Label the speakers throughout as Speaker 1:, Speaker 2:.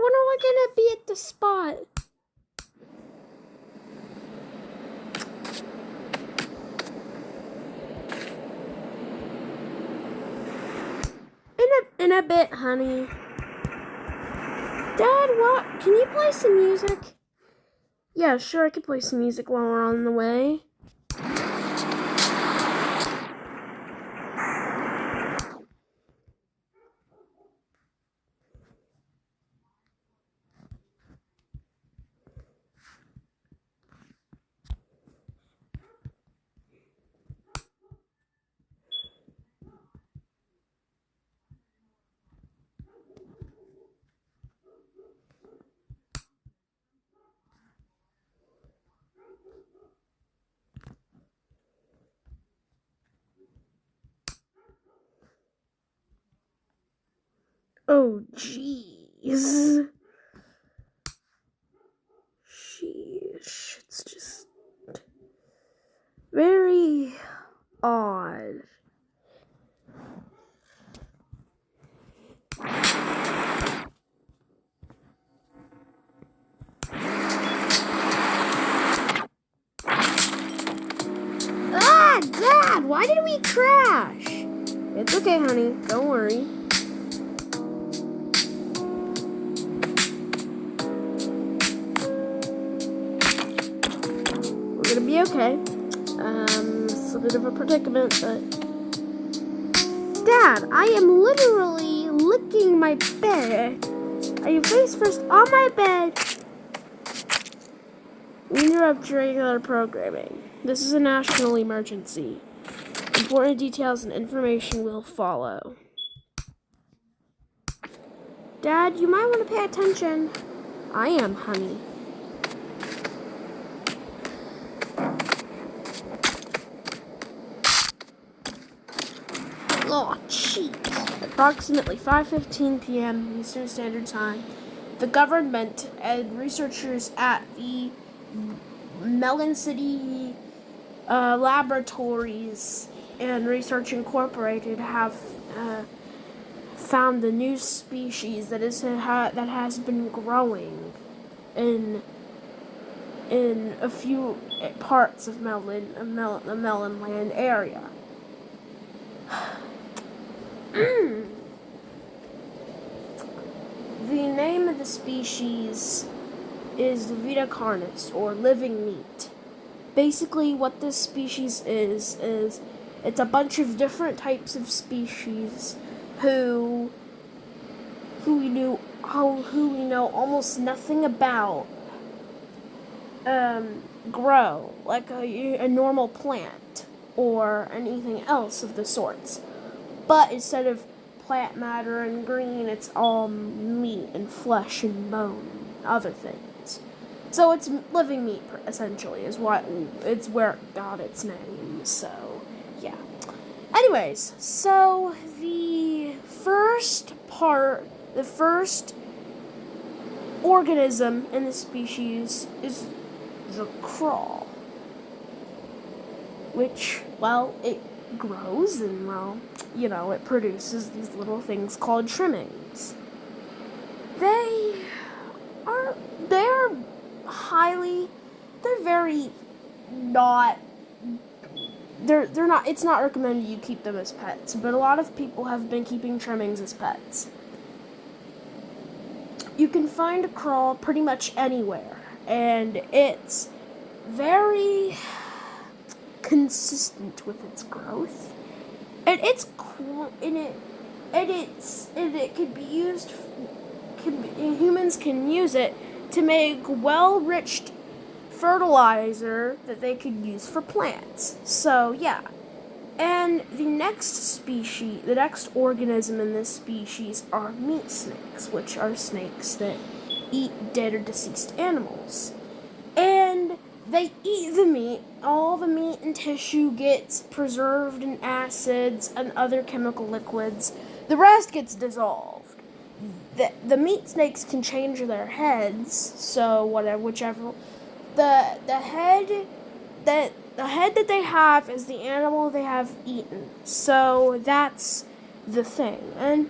Speaker 1: when are we gonna be at the spot? In a bit, honey. Dad, what? Can you play some music? Yeah, sure, I can play some music while we're on the way. Oh, jeez. Sheesh. It's just very odd. Ah, Dad, why did we crash? It's okay, honey. Don't worry. We're gonna be okay. It's a bit of a predicament, but... Dad, I am literally licking my bed. Are you face first on my bed? We interrupt regular programming. This is a national emergency. Important details and information will follow. Dad, you might want to pay attention. I am, honey. Oh, jeez. Approximately 5:15 p.m. Eastern Standard Time, the government and researchers at the Melon City laboratories and Research Incorporated have found the new species that has been growing in a few parts of the Melon Land area. The name of the species is Vita carnis, or living meat. Basically, what this species is it's a bunch of different types of species who we know almost nothing about grow like a normal plant or anything else of the sorts. But instead of plant matter and green, it's all meat and flesh and bone and other things. So it's living meat, essentially, is where it got its name. So, yeah. Anyways, so the first organism in the species is the crawl, which, well, it grows and, well, it produces these little things called trimmings. They're it's not recommended you keep them as pets, but a lot of people have been keeping trimmings as pets. You can find a crawl pretty much anywhere, and it's very consistent with its growth, and it could be used. Humans can use it to make well-riched fertilizer that they could use for plants. So yeah, and the next organism in this species are meat snakes, which are snakes that eat dead or deceased animals, and they eat the meat. All the meat and tissue gets preserved in acids and other chemical liquids. The rest gets dissolved. The meat snakes can change their heads, so whichever. The head that they have is the animal they have eaten. So that's the thing. And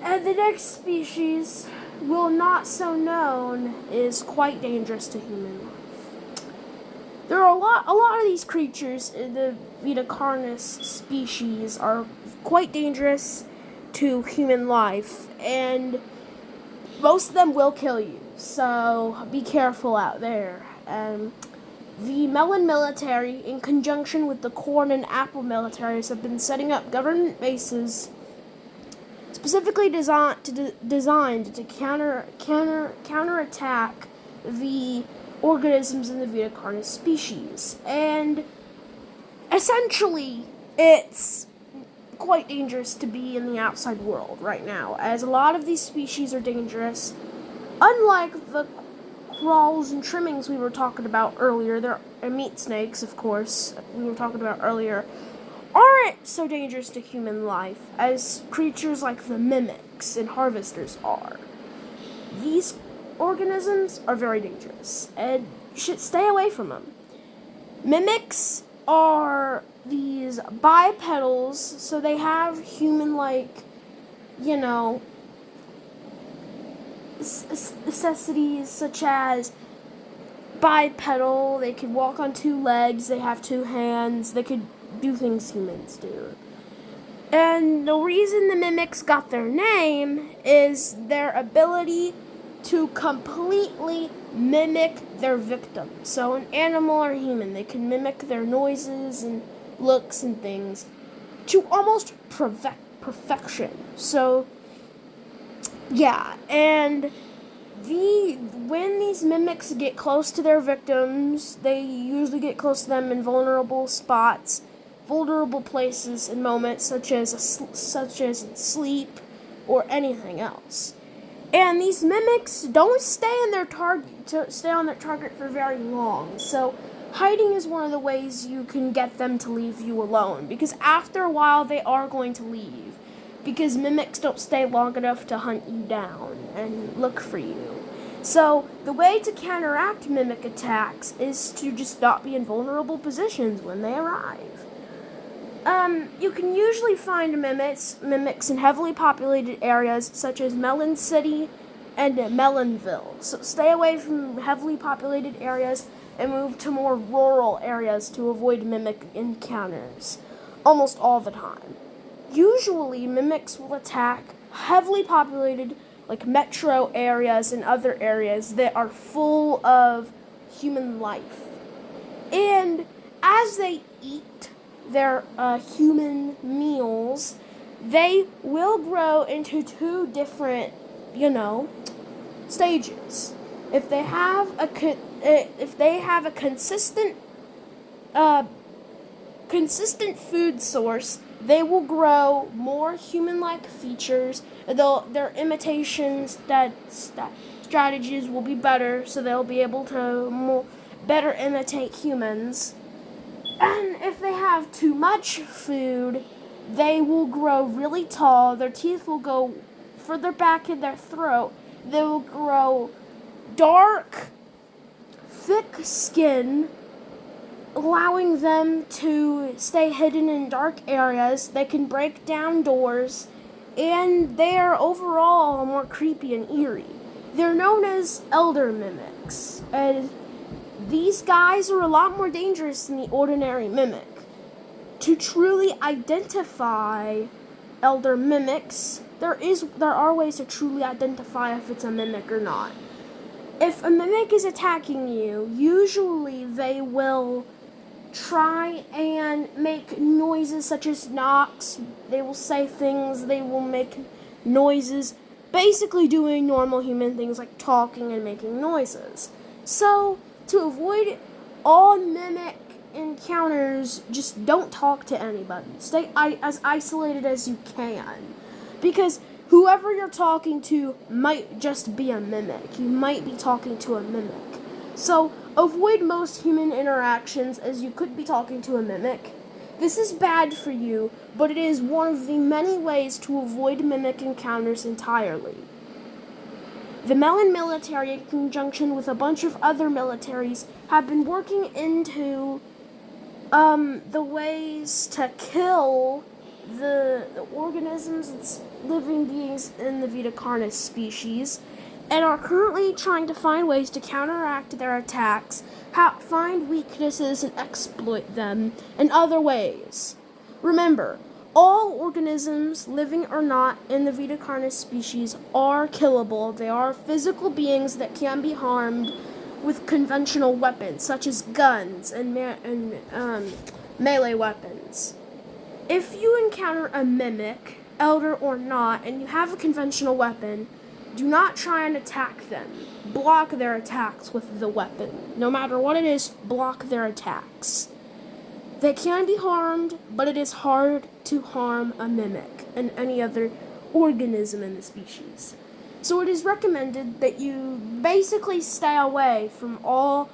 Speaker 1: the next species while not so known, is quite dangerous to human life. There are a lot of these creatures in the Viticarnus species are quite dangerous to human life, and most of them will kill you, so be careful out there. The Melon military, in conjunction with the corn and apple militaries, have been setting up government bases specifically designed to counterattack the organisms in the Viticarnus species. And essentially, it's quite dangerous to be in the outside world right now, as a lot of these species are dangerous. Unlike the crawls and trimmings we were talking about earlier, they're meat snakes, of course, we were talking about earlier, aren't so dangerous to human life as creatures like the mimics and harvesters are. These organisms are very dangerous, and you should stay away from them. Mimics are these bipedals, so they have human-like, necessities such as bipedal, they can walk on two legs, they have two hands, they could do things humans do. And the reason the mimics got their name is their ability to completely mimic their victim. So an animal or human, they can mimic their noises and looks and things to almost perfection. So, yeah, and when these mimics get close to their victims, they usually get close to them in vulnerable spots, vulnerable places and moments, such as sleep or anything else. And these mimics don't stay on their target for very long. So hiding is one of the ways you can get them to leave you alone, because after a while they are going to leave, because mimics don't stay long enough to hunt you down and look for you. So the way to counteract mimic attacks is to just not be in vulnerable positions when they arrive. You can usually find mimics in heavily populated areas such as Melon City and Melonville. So stay away from heavily populated areas and move to more rural areas to avoid mimic encounters almost all the time. Usually, mimics will attack heavily populated, like metro areas and other areas that are full of human life. And as they eat their human meals, they will grow into two different, stages. If they have a consistent food source, they will grow more human-like features. Their imitation strategies will be better, so they'll be able to better imitate humans. And if they have too much food, they will grow really tall. Their teeth will go further back in their throat. They will grow dark, thick skin, allowing them to stay hidden in dark areas. They can break down doors, and they are overall more creepy and eerie. They're known as elder mimics, and these guys are a lot more dangerous than the ordinary mimic. To truly identify elder mimics, there are ways to truly identify if it's a mimic or not. If a mimic is attacking you, usually they will try and make noises such as knocks. They will say things, they will make noises, basically doing normal human things like talking and making noises. So, to avoid all mimic encounters, just don't talk to anybody. Stay as isolated as you can, because whoever you're talking to might just be a mimic. You might be talking to a mimic. So, avoid most human interactions, as you could be talking to a mimic. This is bad for you, but it is one of the many ways to avoid mimic encounters entirely. The Melon military, in conjunction with a bunch of other militaries, have been working into the ways to kill the organisms and living beings in the Viticarnus species. and are currently trying to find ways to counteract their attacks, find weaknesses and exploit them in other ways. Remember, all organisms, living or not, in the Vitacarnis species are killable. They are physical beings that can be harmed with conventional weapons, such as guns and melee weapons. If you encounter a mimic, elder or not, and you have a conventional weapon, do not try and attack them. Block their attacks with the weapon. No matter what it is, block their attacks. They can be harmed, but it is hard to harm a mimic and any other organism in the species. So it is recommended that you basically stay away from all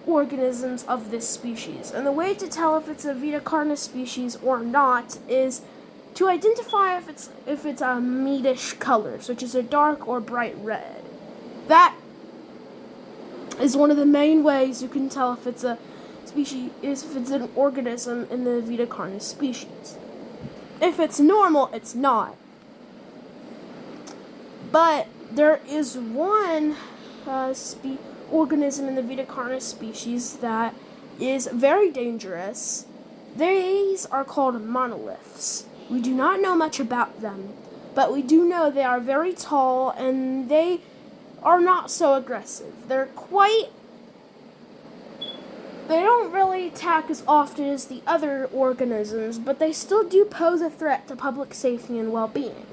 Speaker 1: organisms of this species. And the way to tell if it's a Vitacarnis species or not is to identify if it's a meatish color, such as a dark or bright red. That is one of the main ways you can tell if it's a species, if it's an organism in the Vitacarnis species. If it's normal, it's not. But there is one organism in the Vitacarnis species that is very dangerous. These are called monoliths. We do not know much about them, but we do know they are very tall and they are not so aggressive. They don't really attack as often as the other organisms, but they still do pose a threat to public safety and well-being.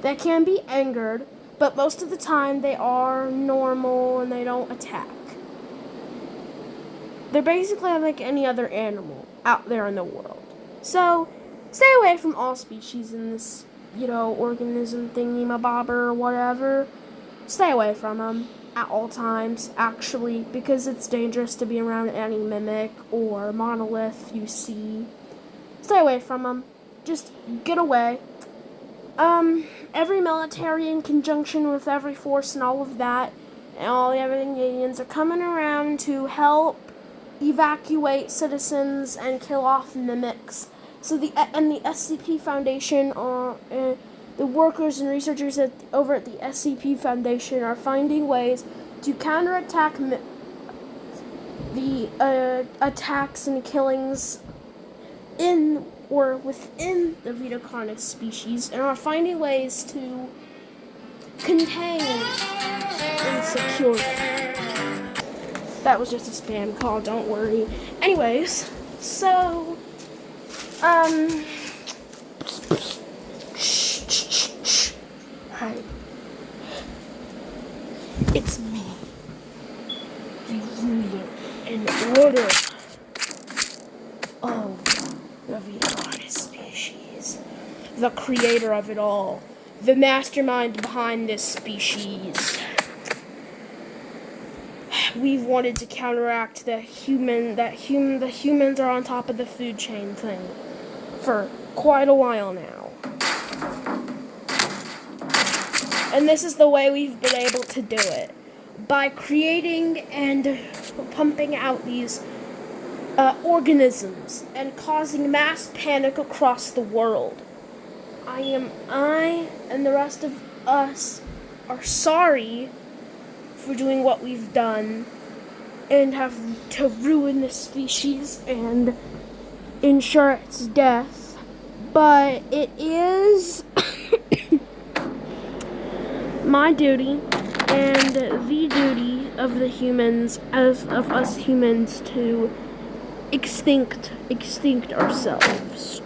Speaker 1: They can be angered, but most of the time they are normal and they don't attack. They're basically like any other animal out there in the world. So, stay away from all species in this, organism thingy-mabobber or whatever. Stay away from them at all times, actually, because it's dangerous to be around any mimic or monolith you see. Stay away from them. Just get away. Every military in conjunction with every force and all of that, and all the other aliens are coming around to help evacuate citizens and kill off mimics. So the SCP Foundation, the workers and researchers over at the SCP Foundation are finding ways to counterattack the attacks and killings in or within the Vitacarnis species, and are finding ways to contain and secure them. That was just a spam call, don't worry. Anyways, so, Hi. It's me, the ruler and order of the Vitacarnis species, the creator of it all, the mastermind behind this species. We've wanted to counteract the humans are on top of the food chain thing for quite a while now. And this is the way we've been able to do it. By creating and pumping out these organisms and causing mass panic across the world. I and the rest of us are sorry for doing what we've done and have to ruin this species and ensure its death. But it is my duty and the duty of the humans, of us humans, to extinct ourselves.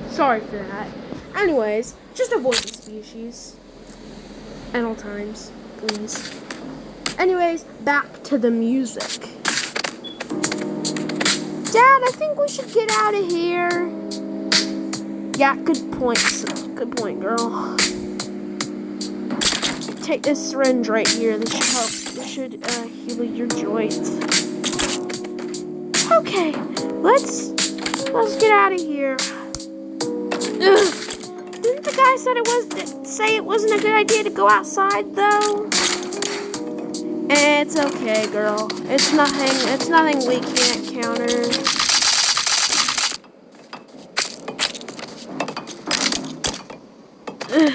Speaker 1: Sorry for that. Anyways, just avoid the species at all times, please. Anyways, back to the music. Dad, I think we should get out of here. Yeah, good point, girl. Take this syringe right here. This should help. This should heal your joints. Okay, let's get out of here. Ugh. Didn't the guy say it wasn't a good idea to go outside though? It's okay, girl. It's nothing we can't counter. Ugh.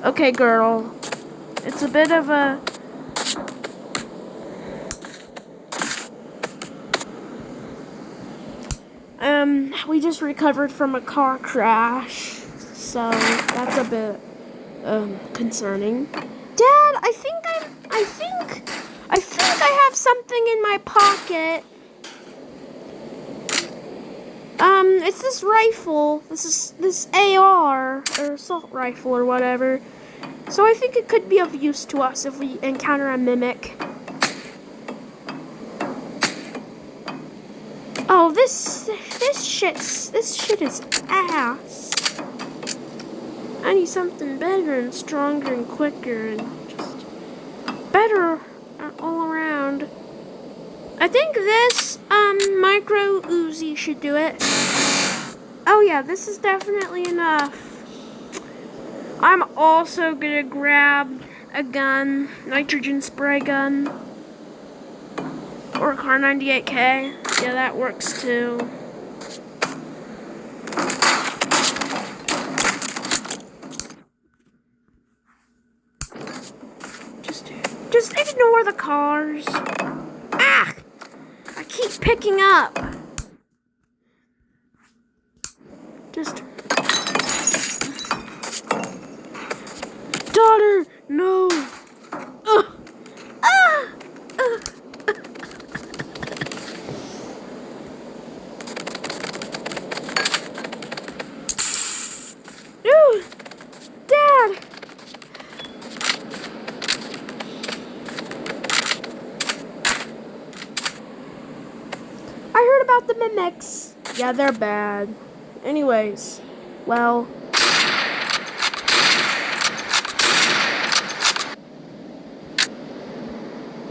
Speaker 1: Okay, girl. It's a bit of a... we just recovered from a car crash, so that's a bit, concerning. Dad, I think I have something in my pocket. It's this rifle. This AR, or assault rifle, or whatever. So I think it could be of use to us if we encounter a mimic. Oh, this shit is ass. I need something better and stronger and quicker and just better all around. I think this micro Uzi should do it. Oh yeah, this is definitely enough. I'm also gonna grab a gun, nitrogen spray gun, or a Car 98K. Yeah, that works too. Just ignore the cars. Ah! I keep picking up. Just... Daughter, no. Dude, Dad. I heard about the mimics. Yeah, they're bad. Anyways, well...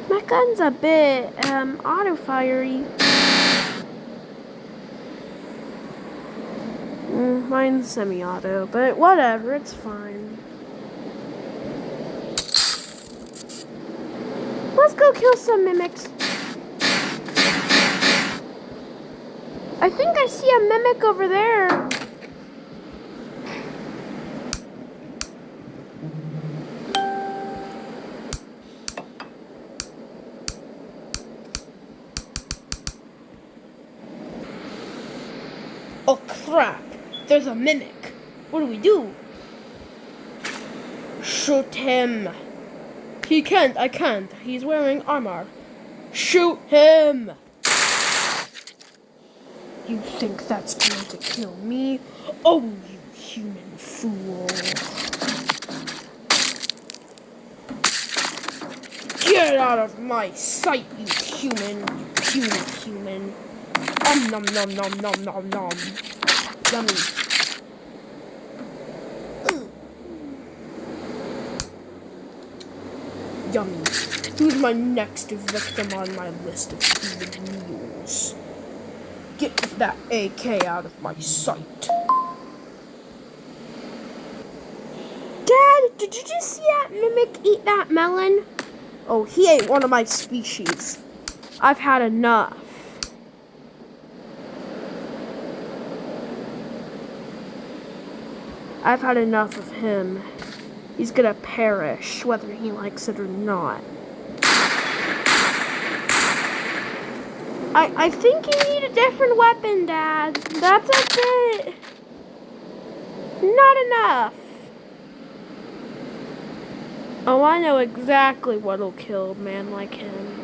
Speaker 1: My gun's a bit, auto-fiery. Mine's semi-auto, but whatever, it's fine. Let's go kill some mimics. I think I see a mimic over there. Oh crap, there's a mimic. What do we do? Shoot him. He can't, I can't. He's wearing armor. Shoot him. You think that's going to kill me? Oh, you human fool. Get out of my sight, you human. You puny human. Nom nom nom nom nom nom. Yummy. Yummy. Who's my next victim on my list of human meals? Get that AK out of my sight. Dad, did you just see that mimic eat that melon? Oh, he ate one of my species. I've had enough. I've had enough of him. He's gonna perish, whether he likes it or not. I think you need a different weapon, Dad. That's a bit... not enough. Oh, I know exactly what'll kill a man like him.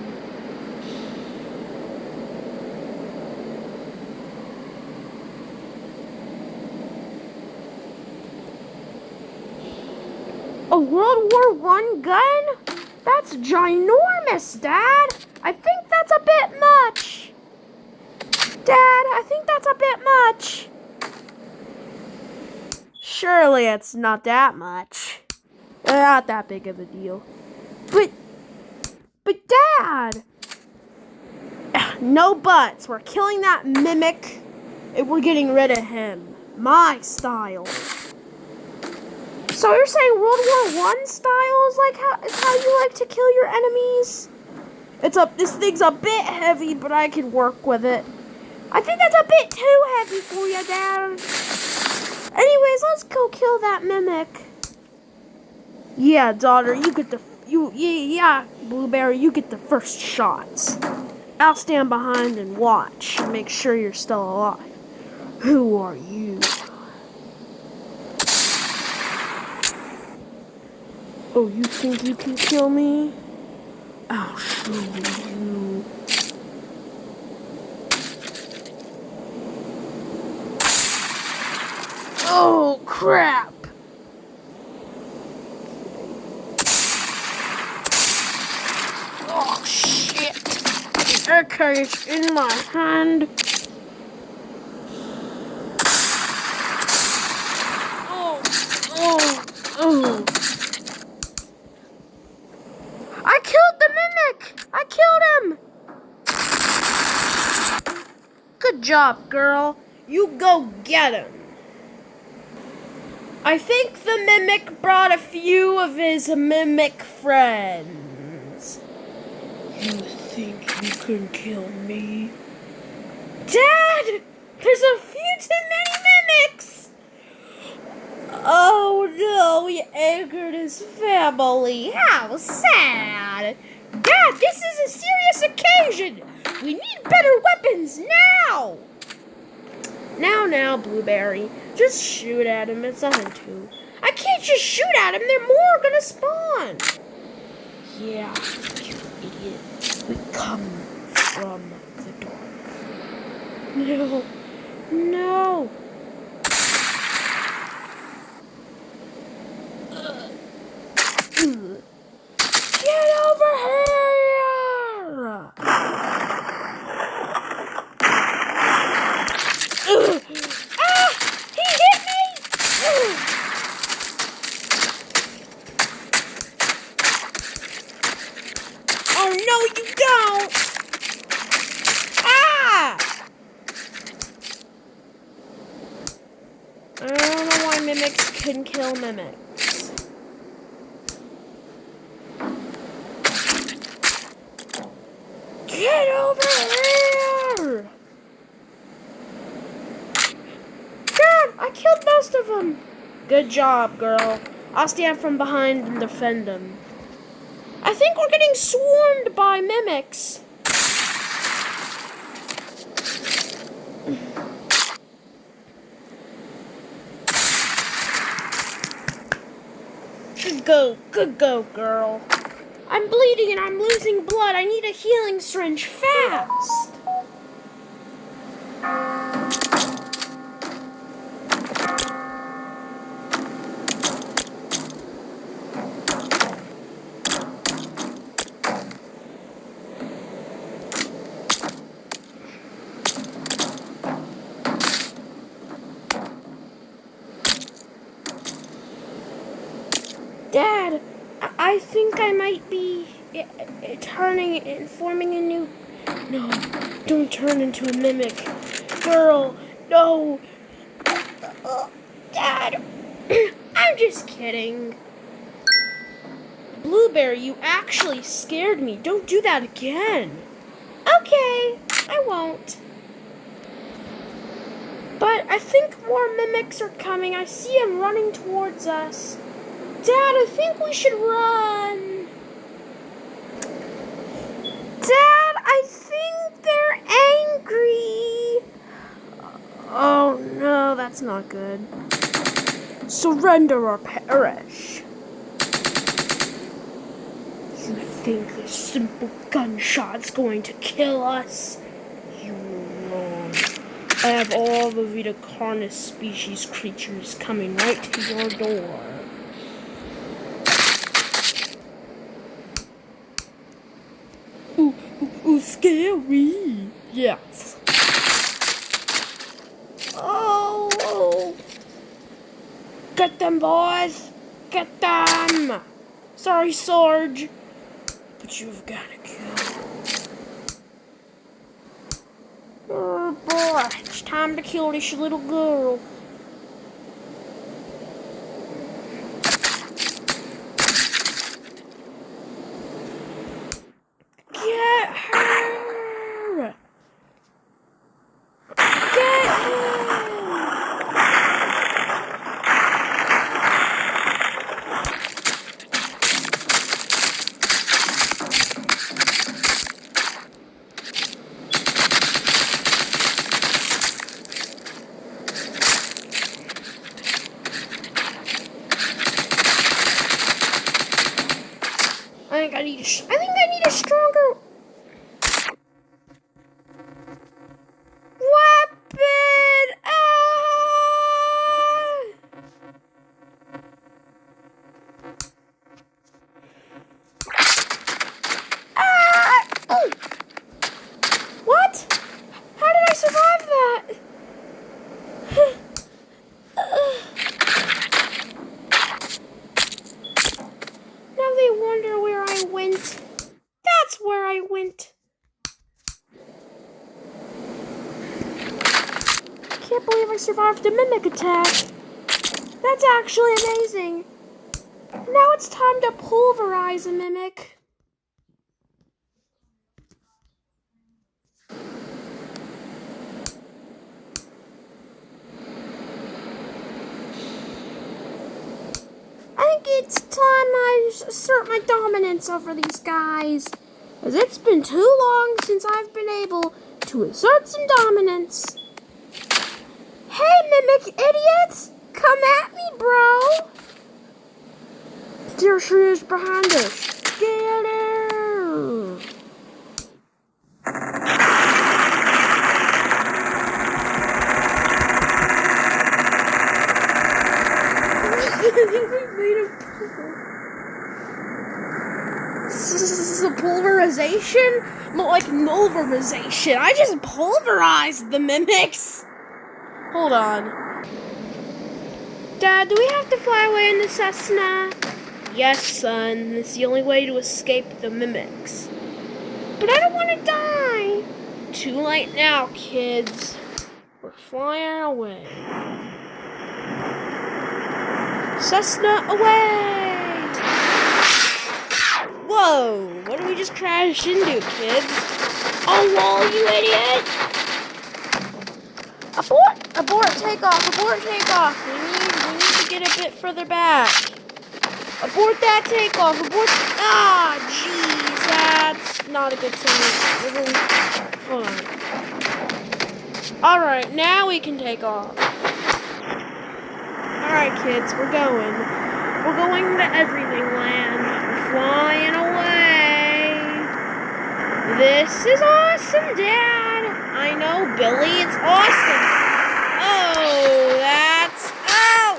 Speaker 1: A World War I gun? That's ginormous, Dad. I think that's a bit much. Dad, I think that's a bit much. Surely it's not that much. Not that big of a deal. But Dad! No buts. We're killing that mimic and we're getting rid of him. My style. So you're saying World War I style is how you like to kill your enemies? This thing's a bit heavy, but I can work with it. I think that's a bit too heavy for you, Dad. Anyways, let's go kill that mimic. Yeah, daughter, you get the yeah, Blueberry, you get the first shots. I'll stand behind and watch and make sure you're still alive. Who are you? Oh, you think you can kill me? I'll show you. Oh, crap! Oh, shit! The AK is in my hand. Oh. I killed the mimic! I killed him! Good job, girl. You go get him. I think the mimic brought a few of his mimic friends. You think you can kill me? Dad! There's a few too many mimics! Oh no, he angered his family. How sad! Dad, this is a serious occasion! We need better weapons now! Now, Blueberry. Just shoot at him. It's nothing to. I can't just shoot at him. There are more gonna spawn. Yeah, you idiot. We come from the dark. No. Get over here! He hit me! Oh no, you don't! I don't know why mimics can kill mimics. Get over here! Dad, I killed most of them. Good job, girl. I'll stand from behind and defend them. I think we're getting swarmed by mimics. Good go, girl. I'm bleeding and I'm losing blood. I need a healing syringe fast. Dad, I think I might be turning and forming a new... No, don't turn into a mimic. Girl, no. Dad, I'm just kidding. Blueberry, you actually scared me. Don't do that again. Okay, I won't. But I think more mimics are coming. I see them running towards us. Dad, I think we should run. Dad, I think they're angry. Oh no, that's not good. Surrender or perish. You think a simple gunshot's going to kill us? You're wrong. I have all the Vita Carnis species creatures coming right to your door. Ooh, scary. Yes. Oh. Get them, boys. Get them. Sorry, Sarge. But you've got to kill. Oh, boy. It's time to kill this little girl. Get her! Get him! I think I need a stronger weapon. Oh. What? How did I survive that? Now they wonder where I went. That's where I went. I can't believe I survived a mimic attack. That's actually amazing. Now it's time to pulverize a mimic. I think it's time I assert my dominance over these guys. As it's been too long since I've been able to assert some dominance. Hey, mimic idiots! Come at me, bro! There she is behind us. Get her! This is a pulverization? Not like pulverization. I just pulverized the mimics. Hold on. Dad, do we have to fly away in the Cessna? Yes, son. It's the only way to escape the mimics. But I don't want to die. Too late now, kids. We're flying away. Cessna away! Whoa! What did we just crash into, kids? A wall, you idiot! Abort! Abort takeoff! Abort takeoff! We need to get a bit further back. Abort that takeoff! Abort! Ah, jeez, that's not a good thing. Hold on. All right, now we can take off. All right, kids, we're going. We're going to everything land. We're flying away. This is awesome, Dad. I know, Billy. It's awesome. Oh, that's... Oh!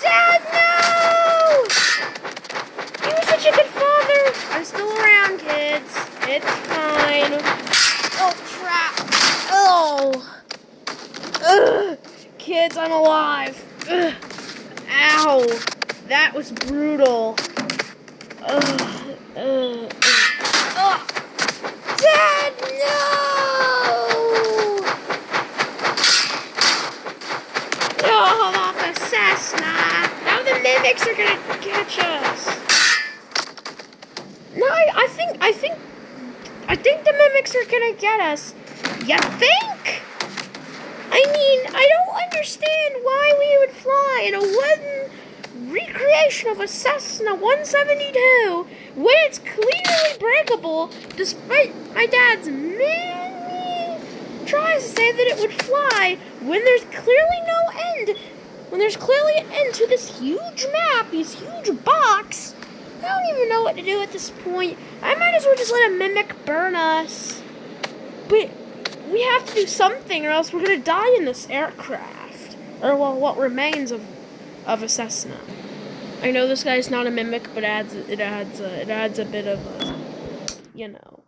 Speaker 1: Dad, no! You were such a good father. I'm still around, kids. It's fine. Oh, crap. Oh. Ugh. Kids, I'm alive. Ugh. Ow. That was brutal. Dad, no! Oh, off the Cessna. Now the mimics are gonna catch us. No, I think the mimics are gonna get us. You think? I mean, I don't understand why we would fly in a wooden recreation of a Cessna 172 when it's clearly breakable, despite my dad's many tries to say that it would fly when there's clearly no end. When there's clearly an end to this huge map, this huge box. I don't even know what to do at this point. I might as well just let a mimic burn us. But we have to do something or else we're gonna die in this aircraft. Or, well, what remains of a Cessna. I know this guy's not a mimic, but it adds a bit of a, you know.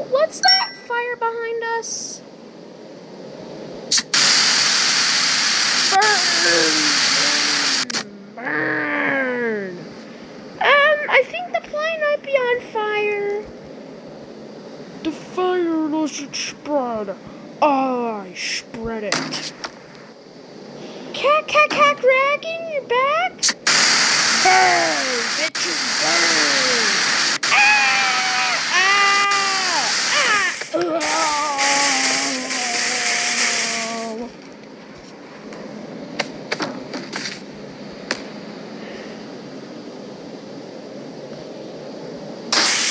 Speaker 1: What's that fire behind us? Burn. I think the plane might be on fire. The fire doesn't spread. I spread it. Cack, Dragon, you're back? Burn, bitches, burn.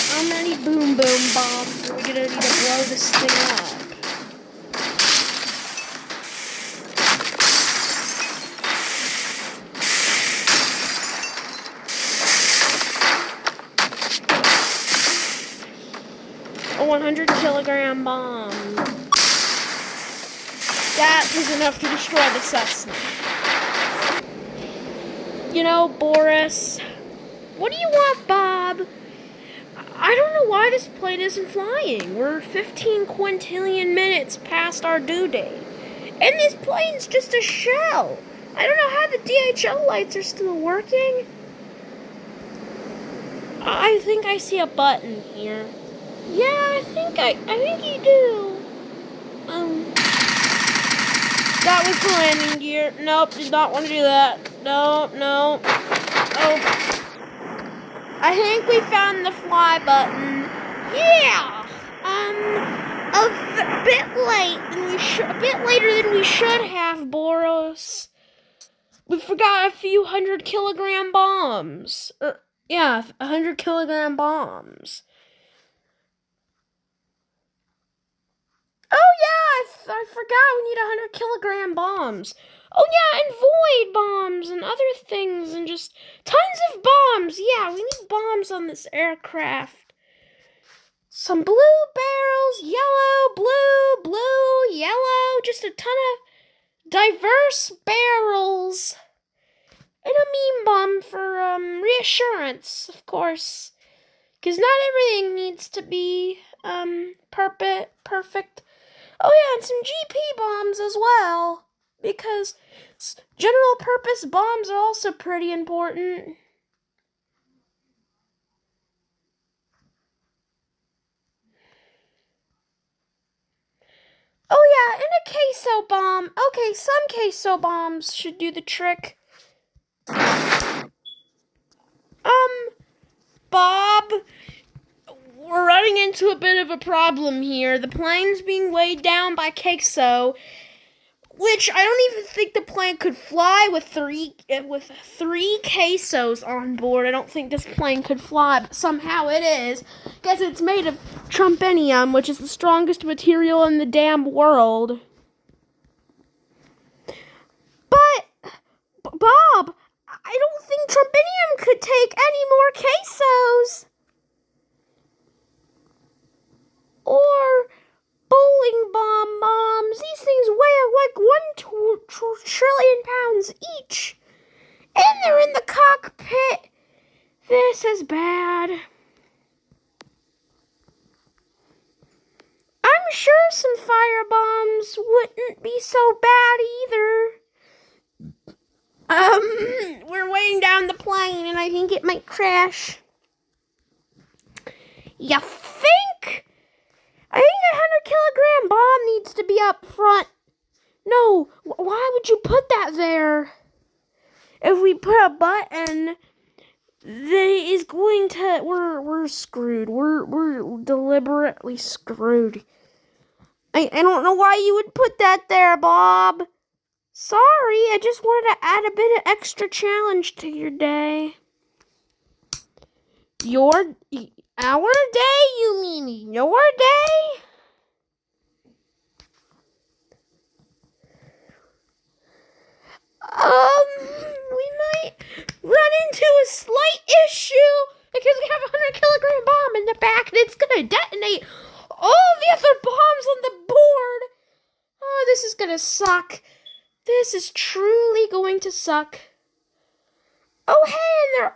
Speaker 1: How many boom bombs are we gonna need to blow this thing up? kilogram bomb. That is enough to destroy the Cessna. You know, Boris, what do you want, Bob? I don't know why this plane isn't flying. We're 15 quintillion minutes past our due date. And this plane's just a shell. I don't know how the DHL lights are still working. I think I see a button here. Yeah, I think you do. That was the landing gear. Nope, did not want to do that. No. Oh. I think we found the fly button. Yeah. A bit later than we should have, Boros. We forgot a few 100 kilogram bombs. 100 kilogram bombs. Oh yeah, I forgot we need 100 kilogram bombs. Oh yeah, and void bombs and other things and just tons of bombs. Yeah, we need bombs on this aircraft. Some blue barrels, yellow, blue, yellow, just a ton of diverse barrels. And a meme bomb for reassurance, of course. Because not everything needs to be perfect. Oh yeah, and some GP bombs as well. Because general purpose bombs are also pretty important. Oh yeah, and a queso bomb. Okay, some queso bombs should do the trick. Bob, we're running into a bit of a problem here. The plane's being weighed down by queso, which I don't even think the plane could fly with three quesos on board. I don't think this plane could fly, but somehow it is. Guess it's made of trumpenium, which is the strongest material in the damn world. But, Bob, I don't think trumpenium could take any more quesos. Or bowling bombs. These things weigh like 1 trillion pounds each. And they're in the cockpit. This is bad. I'm sure some fire bombs wouldn't be so bad either. We're weighing down the plane and I think it might crash. You think? I think a 100 kilogram bomb needs to be up front. No, why would you put that there? If we put a button, we're screwed. We're deliberately screwed. I don't know why you would put that there, Bob. Sorry, I just wanted to add a bit of extra challenge to your day. Our day? You mean your day? We might run into a slight issue because we have a 100 kilogram bomb in the back and it's gonna detonate all the other bombs on the board. Oh, this is gonna suck. This is truly going to suck. Oh, hey, and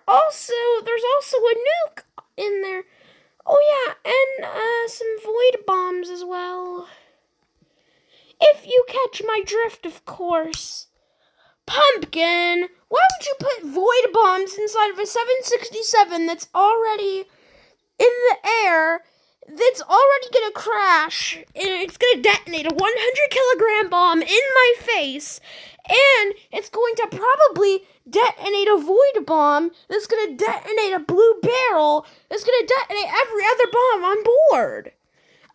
Speaker 1: there's also a nuke in there. Oh, yeah, and some void bombs as well. If you catch my drift, of course. Pumpkin, why would you put void bombs inside of a 767 that's already in the air, that's already gonna crash, and it's gonna detonate a 100 kilogram bomb in my face, and it's going to probably detonate a void bomb that's gonna detonate a blue barrel that's gonna detonate every other bomb on board.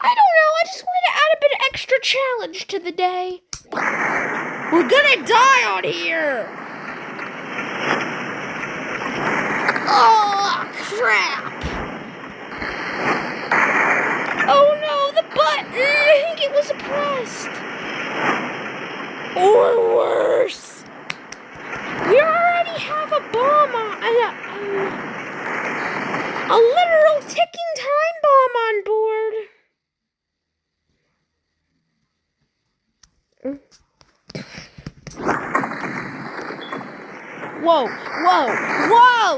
Speaker 1: I don't know, I just wanted to add a bit of extra challenge to the day. We're gonna die out here! Oh, crap! Oh no, the button! I think it was pressed. Or worse. We already have a bomb on, a literal ticking time bomb on board. Whoa, whoa, whoa!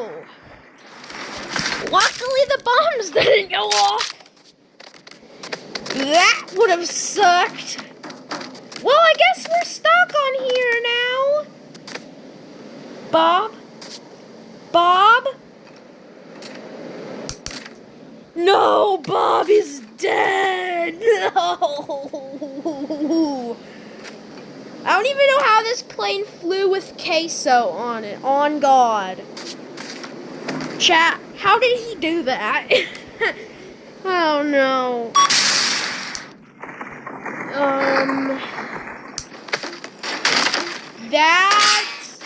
Speaker 1: Luckily the bombs didn't go off. That would have sucked. Well, I guess we're stuck on here now. Bob? Bob? No, Bob is dead. No. I don't even know how this plane flew with queso on it. On God. Chat, how did he do that? Oh no. That's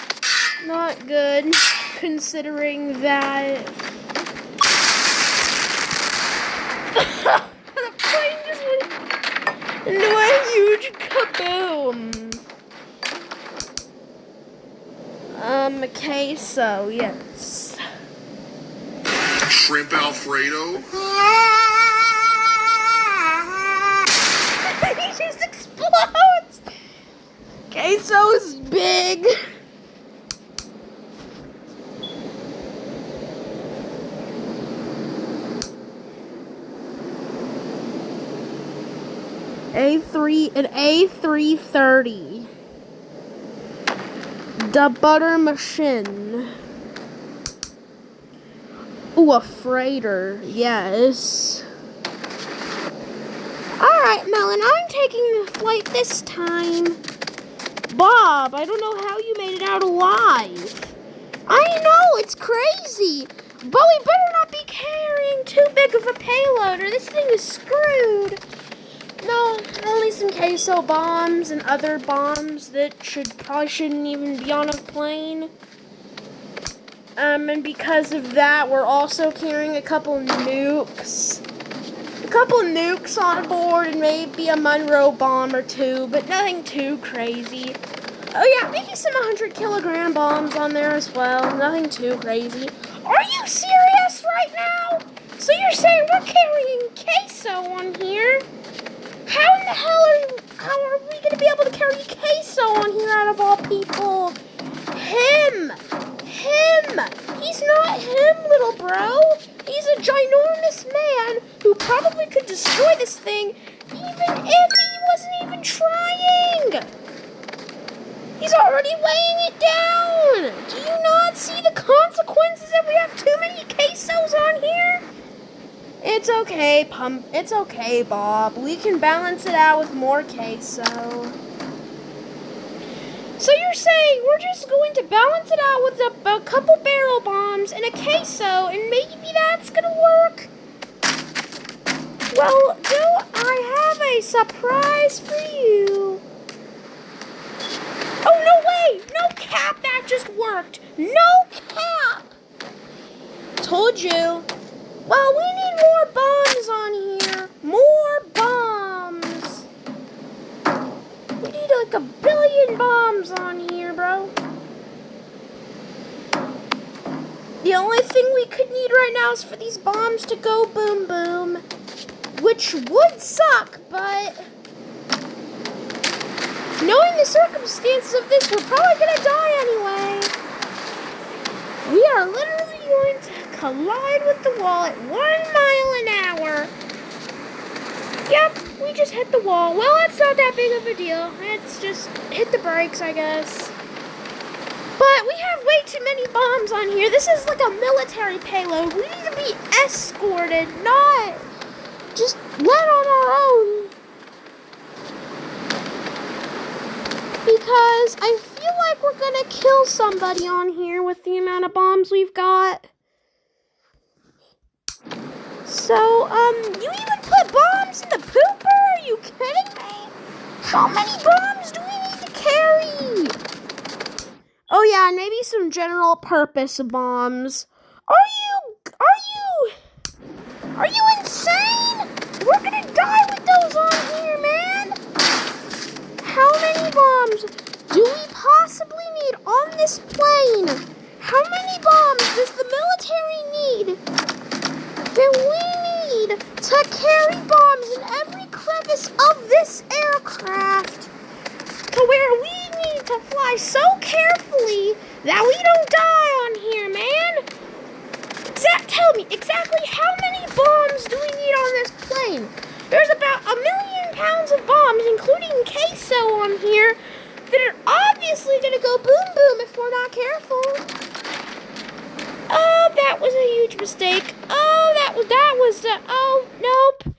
Speaker 1: not good, considering that the plane just went into a huge kaboom. Queso, yes.
Speaker 2: Shrimp Alfredo?
Speaker 1: He just explodes! Queso's big. An A330. The butter machine. Ooh, a freighter. Yes. Alright, Melon, I'm taking the flight this time. Bob, I don't know how you made it out alive. I know, it's crazy. But we better not be carrying too big of a payload or this thing is screwed. No, only some queso bombs and other bombs that probably shouldn't even be on a plane. And because of that, we're also carrying a couple nukes. A couple nukes on board and maybe a Monroe bomb or two, but nothing too crazy. Oh yeah, maybe some 100-kilogram bombs on there as well. Nothing too crazy. Are you serious right now? So you're saying we're carrying queso on here? How in the hell how are we going to be able to carry queso on here out of all people? Him! He's not him, little bro. He's a ginormous man who probably could destroy this thing even if he wasn't even trying. He's already weighing it down. Do you not see the consequences if we have too many quesos on here? It's okay, It's okay, Bob. We can balance it out with more queso. So you're saying we're just going to balance it out with a couple barrel bombs and a queso, and maybe that's gonna work? Well, do I have a surprise for you? Oh, no way! No cap, that just worked! No cap! Told you. Well, we need more bombs on here. More bombs. We need like 1 billion bombs on here, bro. The only thing we could need right now is for these bombs to go boom boom. Which would suck, but knowing the circumstances of this, we're probably gonna die anyway. We are literally going to collide with the wall at 1 mile an hour. Yep, we just hit the wall. Well, it's not that big of a deal. It's just hit the brakes, I guess. But we have way too many bombs on here. This is like a military payload. We need to be escorted, not just let on our own. Because I feel like we're gonna kill somebody on here with the amount of bombs we've got. So, you even put bombs in the pooper? Are you kidding me? How many bombs do we need to carry? Oh yeah, and maybe some general purpose bombs. Are you insane? We're gonna die with those on here, man. How many bombs do we possibly need on this plane? How many bombs does the military need? Then we need to carry bombs in every crevice of this aircraft. to fly so carefully that we don't die on here, man. Tell me, exactly how many bombs do we need on this plane? There's about 1,000,000 pounds of bombs, including queso on here, that are obviously going to go boom boom if we're not careful. Oh, that was a huge mistake. Oh, oh, nope.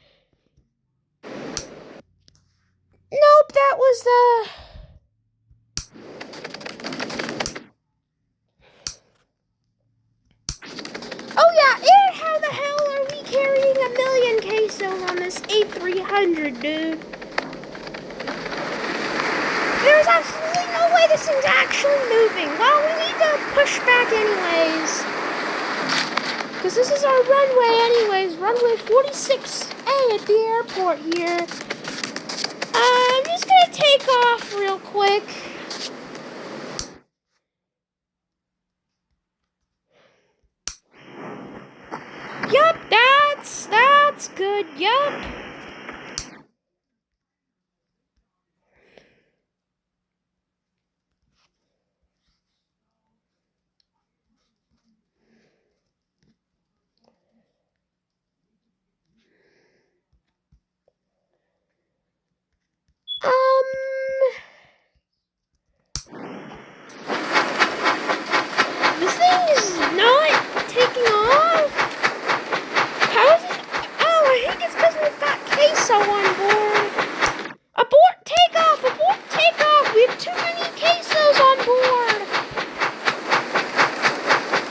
Speaker 1: Nope, that was Oh yeah, and how the hell are we carrying 1,000,000 quesos on this A300, dude? There's absolutely no way this thing's actually moving. Well, we need to push back anyways. Because this is our runway anyways. Runway 46A at the airport here. I'm just going to take off real quick. Yup, that's good. Yup. This thing is not taking off. How is it? Oh, I think it's because we've got queso on board. Abort takeoff! Abort takeoff! We have too many quesos on board.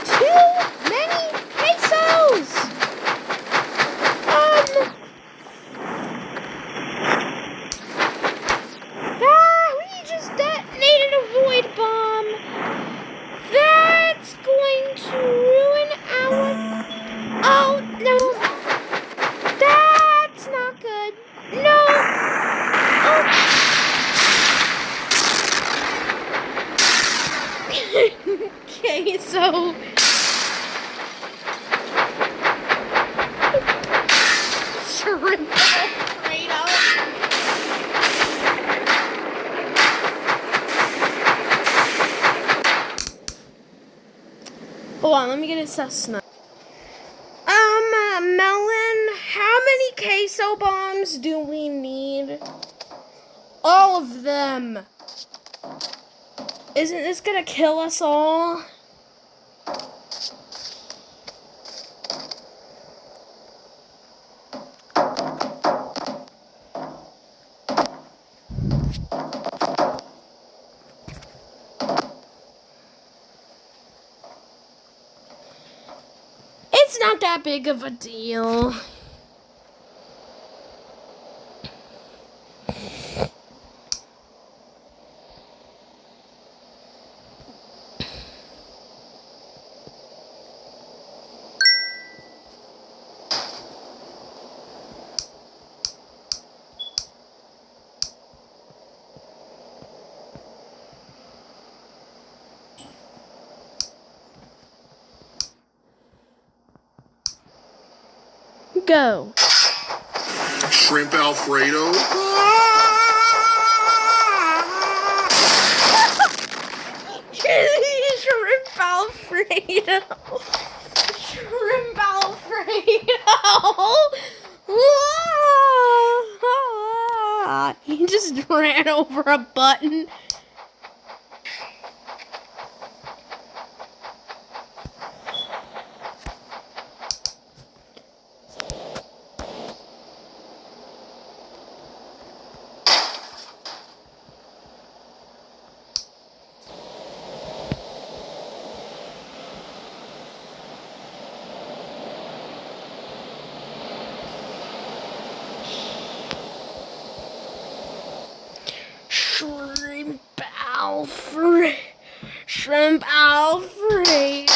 Speaker 1: Too many quesos. We just detonated a void bomb. That's going to ruin our... Oh, no. That's not good. No. Oh. Okay, so... Shrimp Alfredo. Hold on, let me get a Cessna. Melon, how many queso bombs do we need? All of them. Isn't this gonna kill us all? It's not that big of a deal. Go.
Speaker 2: Shrimp Alfredo.
Speaker 1: Shrimp Alfredo. Shrimp Alfredo. He just ran over a button. Shrimp Alfredo.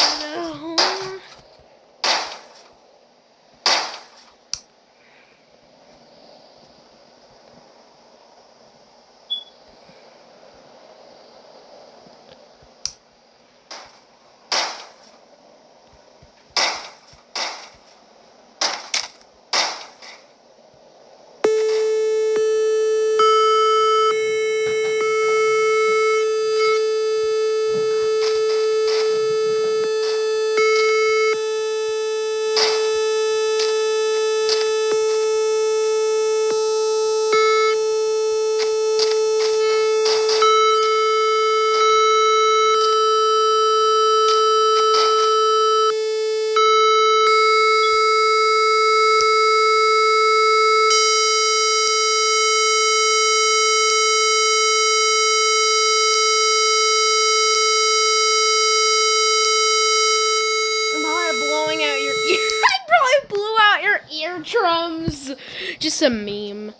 Speaker 1: tantrums. Just a meme.